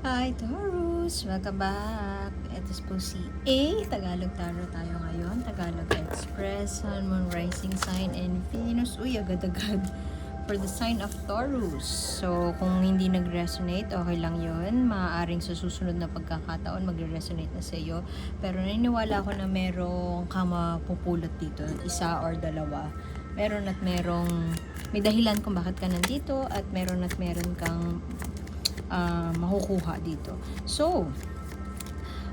Hi Taurus! Welcome back! Ito po si A. Tagalog Tarot tayo ngayon. Tagalog Express, Sun, Moon, Rising Sign, and Venus. Uy, agad-agad for the sign of Taurus. So, kung hindi nag-resonate, okay lang yun. Maaaring sa susunod na pagkakataon, magre-resonate na sa iyo. Pero naniniwala ako na merong kang mapupulot dito. Isa or dalawa. Meron at merong may dahilan kung bakit ka nandito at meron kang makukuha dito. So,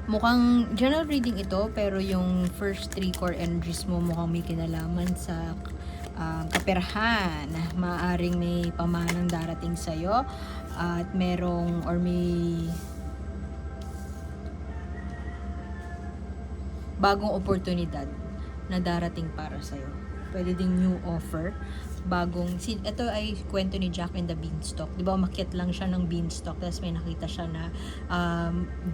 mukhang general reading ito, pero yung first three core energies mo mukhang may kinalaman sa kaperahan. Maaring may pamanang darating sa'yo at merong or may bagong oportunidad na darating para sa'yo. Pwede ding new offer, ito ay kwento ni Jack and the Beanstalk. Di ba, umakyat lang siya ng beanstalk, tapos may nakita siya na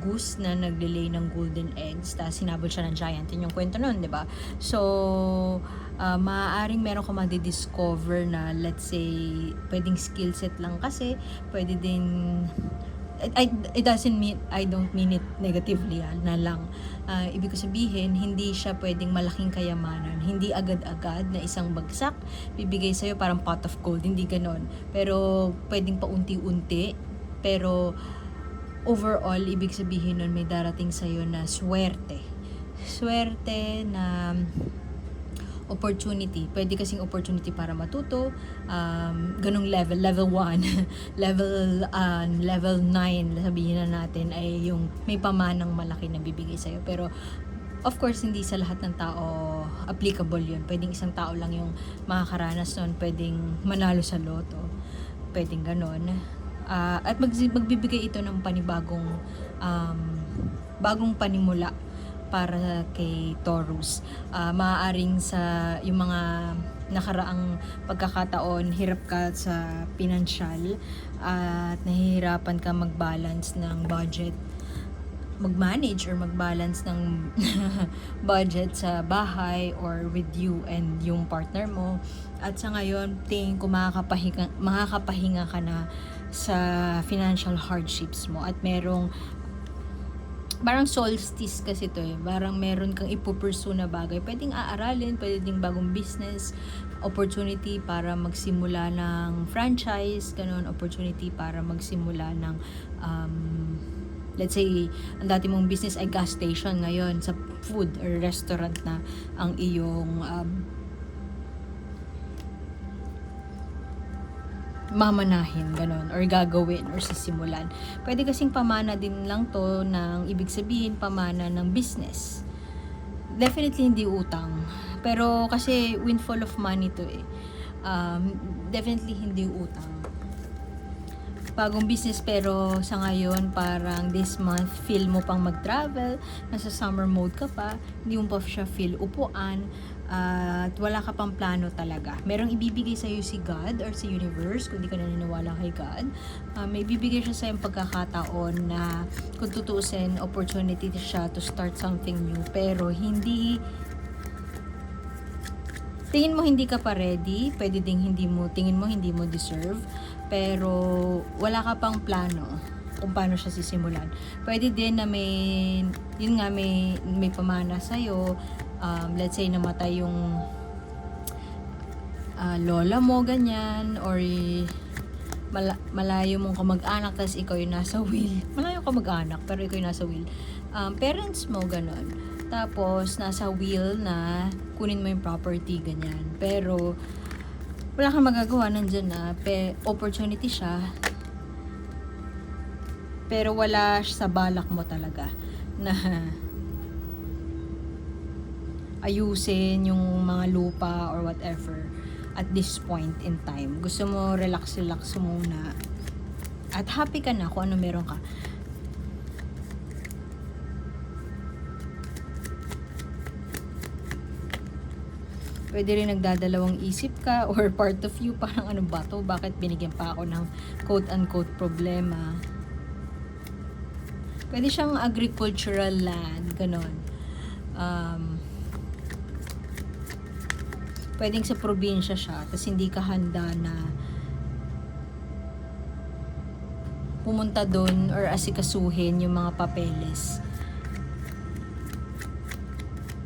goose na naglilay ng golden eggs, tapos sinabol siya ng giant. Yun yung kwento nun, di ba? So, maaaring meron ka madidiscover na, let's say, pwedeng skill set lang kasi, pwede din it doesn't mean, I don't mean it negatively na lang. Ibig ko sabihin, hindi siya pwedeng malaking kayamanan. Hindi agad-agad na isang bagsak bibigay sa'yo parang pot of gold. Hindi ganon. Pero pwedeng paunti-unti. Pero overall, ibig sabihin nun may darating sa'yo na swerte. Swerte na opportunity. Pwede kasing opportunity para matuto. Ganong level 1, level 9, sabihin na natin, ay yung may pamanang malaki na bibigay sa'yo. Pero, of course, hindi sa lahat ng tao applicable yun. Pwedeng isang tao lang yung makakaranas nun. Pwedeng manalo sa loto. Pwedeng ganon. At magbibigay ito ng panibagong bagong panimula para kay Taurus. Maaaring sa yung mga nakaraang pagkakataon, hirap ka sa pinansyal at nahihirapan ka mag-balance ng budget, mag-manage or mag-balance ng budget sa bahay or with you and yung partner mo. At sa ngayon, tingin ko makakapahinga ka na sa financial hardships mo at merong parang solstice kasi to parang meron kang ipupursue na bagay, pwedeng aaralin, pwede ding bagong business opportunity para magsimula ng franchise, ganun, opportunity para magsimula ng let's say, ang dati mong business ay gas station, ngayon sa food or restaurant na ang iyong mamanahin, ganun, or gagawin, or sisimulan. Pwede kasing pamana din lang to ng ibig sabihin, pamana ng business. Definitely hindi utang. Pero kasi windfall of money to definitely hindi utang. Bagong business, pero sa ngayon parang this month feel mo pang mag-travel, nasa summer mode ka pa, hindi mo pa siya feel upuan, at wala ka pang plano talaga. Merong ibibigay sa'yo si God or si universe, kung di ka naniniwala kay God. May ibibigay siya sa'yo pagkakataon na kung tutuusin, opportunity siya to start something new, pero tingin mo hindi ka pa ready, pwede ding tingin mo hindi mo deserve, pero wala ka pang plano kung paano siya sisimulan. Pwede din na may pamana sa'yo, let's say namatay yung lola mo, ganyan, or malayo mong kamag-anak, tapos ikaw yung nasa will. Malayo kamag-anak, pero ikaw yung nasa will. Parents mo, ganon. Tapos, nasa will na kunin mo yung property, ganyan. Pero, wala kang magagawa, nandyan na. Opportunity siya. Pero wala sa balak mo talaga na ayusin yung mga lupa or whatever at this point in time. Gusto mo relax muna. At happy ka na kung ano meron ka. Pwede rin nagdadalawang isip ka or part of you, parang ano ba to? Bakit binigyan pa ako ng quote-unquote problema? Pwede siyang agricultural land, ganon. Pwedeng sa probinsya siya, tapos hindi ka handa na pumunta doon or asikasuhin yung mga papeles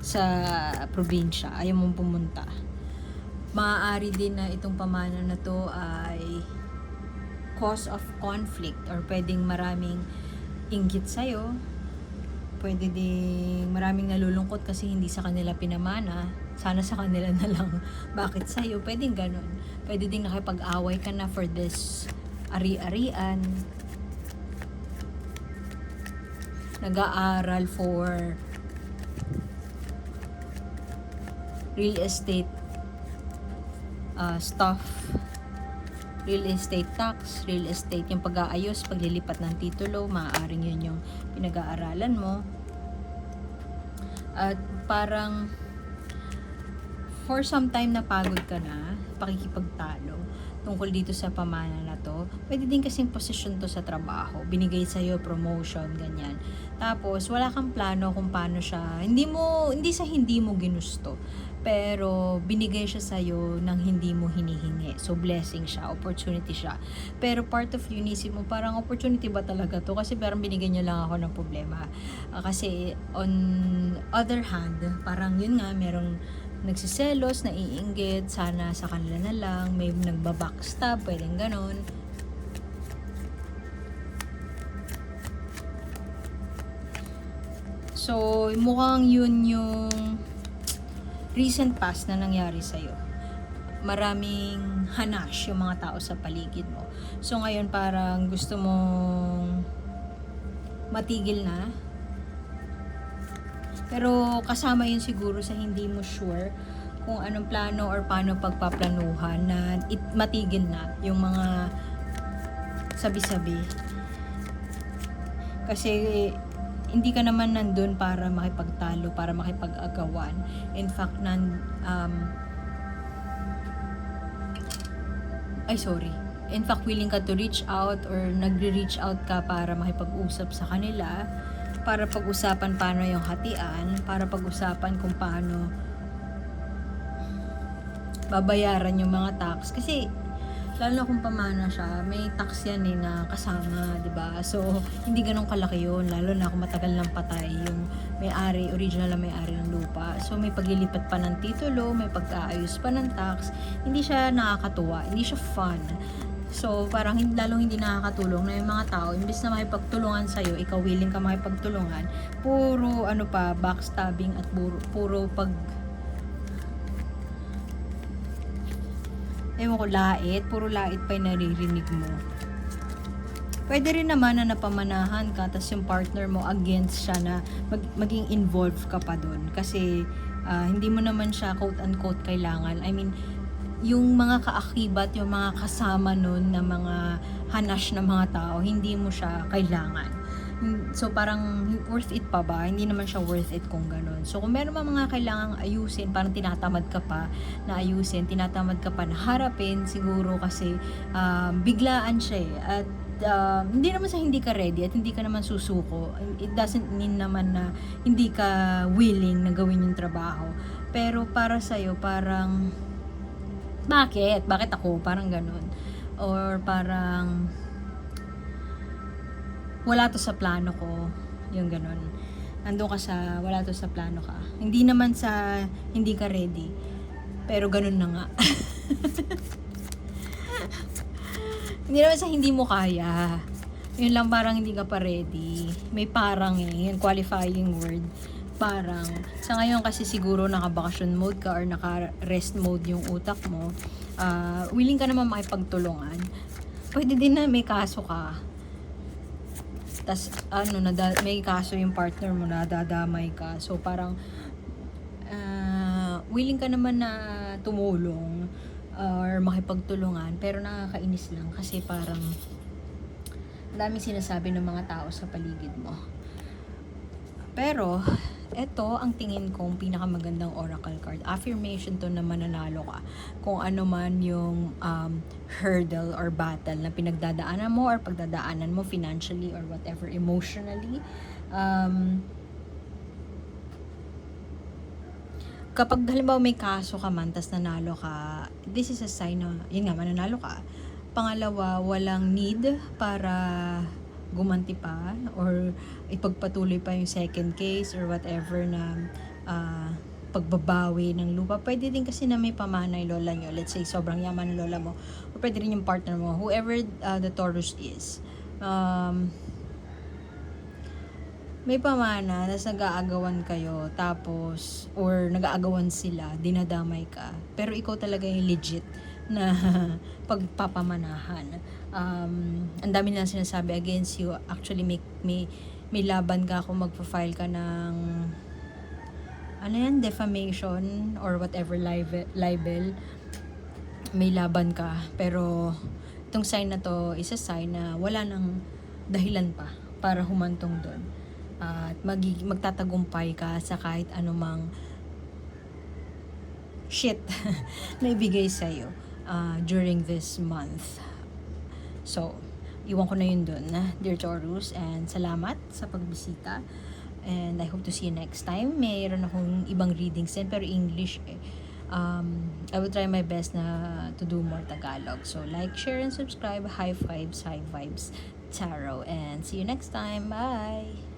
sa probinsya, ayaw mong pumunta. Maaari din na itong pamana na to ay cause of conflict or pwedeng maraming inggit sa'yo, pwede ding maraming nalulungkot kasi hindi sa kanila pinamana, sana sa kanila na lang, bakit sa'yo, pwedeng ganun. Pwede ding nakipag-away ka na for this ari-arian, nag-aaral for real estate stuff, real estate tax, real estate, yung pag-aayos, paglilipat ng titulo, maaaring yun yung pinag-aaralan mo. At parang for some time napagod ka na, pakikipagtalo tungkol dito sa pamana na to. Pwede din kasing posisyon to sa trabaho, binigay sa'yo promotion, ganyan. Tapos wala kang plano kung paano siya, hindi sa hindi mo ginusto, pero binigay siya sa'yo nang hindi mo hinihingi. So blessing siya, opportunity siya. Pero part of you, inisip mo, parang opportunity ba talaga to? Kasi parang binigay niya lang ako ng problema. Kasi on other hand, parang yun nga, merong nagsiselos, naiinggit, sana sa kanila na lang, may nagbabackstab, pwedeng ganon. So, mukhang yun yung recent past na nangyari sa'yo. Maraming hanash yung mga tao sa paligid mo. So, ngayon parang gusto mong matigil na. Pero kasama yun siguro sa hindi mo sure kung anong plano or paano pagpaplanuhan na matigil na yung mga sabi-sabi. Kasi hindi ka naman nandun para makipagtalo, para makipag-agawan. In fact, In fact, willing ka to reach out or nagre-reach out ka para makipag-usap sa kanila, para pag-usapan paano yung hatian, para pag-usapan kung paano babayaran yung mga tax. Kasi lalo na kung pamana siya, may tax yan na kasama, 'di ba? So hindi ganun kalaki yun, lalo na kung matagal nang patay yung may-ari, original na may-ari ng lupa. So may paglilipat pa ng titulo, may pag-aayos pa ng tax. Hindi siya nakakatuwa, hindi siya fun. So, parang lalong hindi nakakatulong na yung mga tao, imbes na makipagtulungan sa'yo, ikaw willing ka makipagtulungan, puro backstabbing at puro puro lait pa yung naririnig mo. Pwede rin naman na napamanahan ka, tas yung partner mo against siya na maging involved ka pa dun. Kasi, hindi mo naman siya quote-unquote kailangan. I mean, yung mga kaakibat, yung mga kasama nun na mga hanash na mga tao, hindi mo siya kailangan. So parang worth it pa ba? Hindi naman siya worth it kung ganun. So kung meron mga kailangang ayusin, parang tinatamad ka pa na ayusin, tinatamad ka pa na harapin, siguro kasi biglaan siya At hindi naman sa hindi ka ready at hindi ka naman susuko. It doesn't mean naman na hindi ka willing na gawin yung trabaho. Pero para sa'yo, parang bakit ako? Parang ganun. Or parang wala to sa plano ko. Yung ganun. Nandun ka sa wala to sa plano ka. Hindi naman sa hindi ka ready. Pero ganun na nga. Hindi naman sa hindi mo kaya. Yun lang, parang hindi ka pa ready. May parang yung qualifying word. Parang, sa ngayon kasi siguro naka-vacation mode ka or naka-rest mode yung utak mo, willing ka naman makipagtulungan. Pwede din na may kaso ka. Tas, may kaso yung partner mo, nadadamay ka. So, parang, willing ka naman na tumulong or makipagtulungan, pero nakakainis lang kasi parang daming sinasabi ng mga tao sa paligid mo. Pero, ito ang tingin kong pinakamagandang oracle card. Affirmation to na mananalo ka. Kung ano man yung hurdle or battle na pinagdadaanan mo or pagdadaanan mo financially or whatever, emotionally. Kapag halimbawa may kaso ka man, tas nanalo ka, this is a sign na, yun nga, mananalo ka. Pangalawa, walang need para gumanti pa or ipagpatuloy pa yung second case or whatever na pagbabawi ng lupa. Pwede din kasi na may pamana yung lola nyo. Let's say, sobrang yaman ng lola mo. O pwede rin yung partner mo. Whoever the Taurus is. May pamana, tapos nag-aagawan kayo, tapos, or nag-aagawan sila, dinadamay ka. Pero ikaw talaga yung legit na pagpapamanahan. Ang dami na sinasabi against you. Actually, may laban ka kung magpa-file ka ng defamation or whatever libel. May laban ka. Pero itong sign na to is a sign na wala nang dahilan pa para humantong doon. At magtatagumpay ka sa kahit anumang shit na ibigay sa'yo during this month. So, iwan ko na yun dun, dear Taurus, and salamat sa pagbisita. And I hope to see you next time. Mayroon akong ibang readings din, pero English eh. I will try my best na to do more Tagalog. So, like, share, and subscribe. High vibes, tarot. And see you next time. Bye!